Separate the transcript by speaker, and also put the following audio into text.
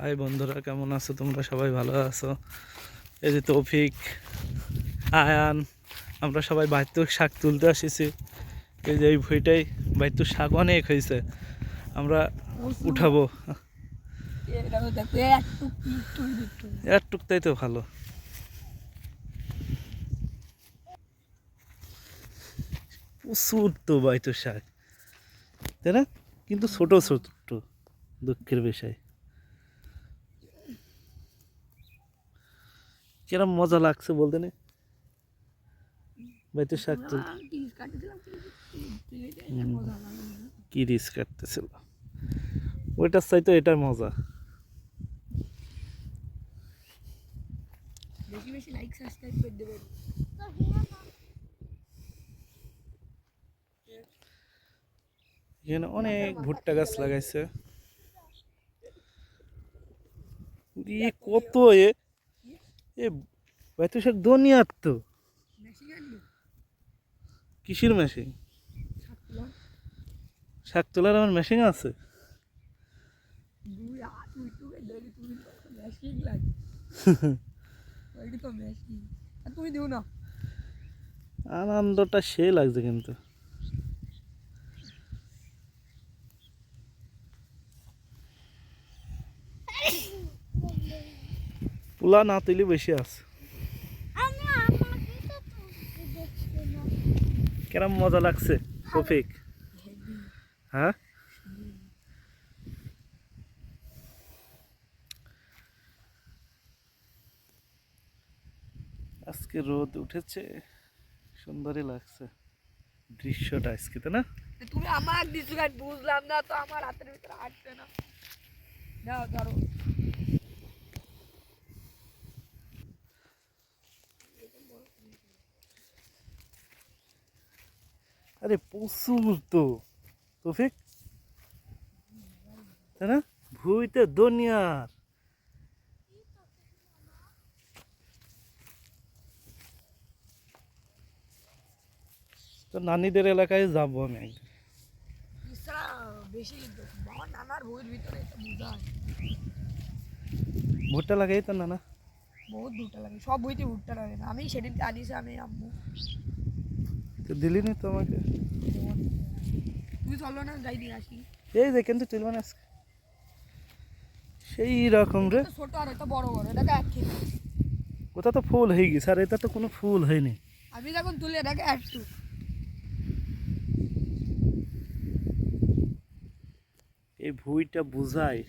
Speaker 1: High বন্ধুরা, কেমন আছো তোমরা? সবাই ভালো আছো? এই যে তৌফিক, আয়ান, আমরা সবাই বাইতুক শাক তুলতে আসিছি। এই যে এই ভুঁইটাই বাইতুক শাক অনেক হয়েছে, আমরা উঠাবো। এর টুকটাই তো ভালো। প্রচুর তো বাইতুক শাক, তাই না? কিন্তু ছোট ছোট, দুঃখের বিষয়। কিরম মজা লাগছে বলতে না, বাইতুক শাক তুল। কি রিস কাটতেছিল, ওইটার চাইতো এটার মজা।
Speaker 2: বেশি বেশি লাইক সাবস্ক্রাইব করে দেবেন।
Speaker 1: এখানে অনেক ভুট্টা গাছ লাগাইছে। কত এ বাইতুক শাক দুনিয়ার তো। কিসের মেশিন? শাক তোলার আমার মেশিন আছে। আনন্দটা সে লাগছে কিন্তু। পোলা না তুলি বেশি আছে। কেরম মজা লাগছে তৌফিক? হ্যাঁ, আজকে রোদ উঠেছে, সুন্দরই লাগছে দৃশ্যটা আজকে, তাই না?
Speaker 2: তুমি আমার দিছো গাইড, বুঝলাম না তো, আমার হাতের ভিতরে আসছে না। দাও ধরো।
Speaker 1: আরে প্রচুর তো তৌফিক, তাই না? ভুইতে দুনিয়ার। তো নানিদের এলাকায় যাবো আমি একদিন।
Speaker 2: বেশি কিন্তু আমার নানার বইয়ের ভিতরে এটা বুঝায়।
Speaker 1: ভুট্টা লাগাই তো নানা।
Speaker 2: বহুত ভুট্টা লাগে, সব বইতে ভুট্টা লাগে না। আমি সেদিনকে আনিস, আমি আম্মু।
Speaker 1: তো দিলি নি তো আমাকে।
Speaker 2: তুই চলো না, যাই নিয়ে আসি।
Speaker 1: এই যে কিন্তু তুলব না আজকে, সেই রকম রে।
Speaker 2: ছোট আর এটা বড় বড়, এটাকে এক খেয়ে।
Speaker 1: ওটা তো ফুল হয়ে গেছে, আর এটা তো কোনো ফুল হয়নি।
Speaker 2: আমি যখন তুলে এটাকে একটু।
Speaker 1: এই ভুঁইটা বুঝায়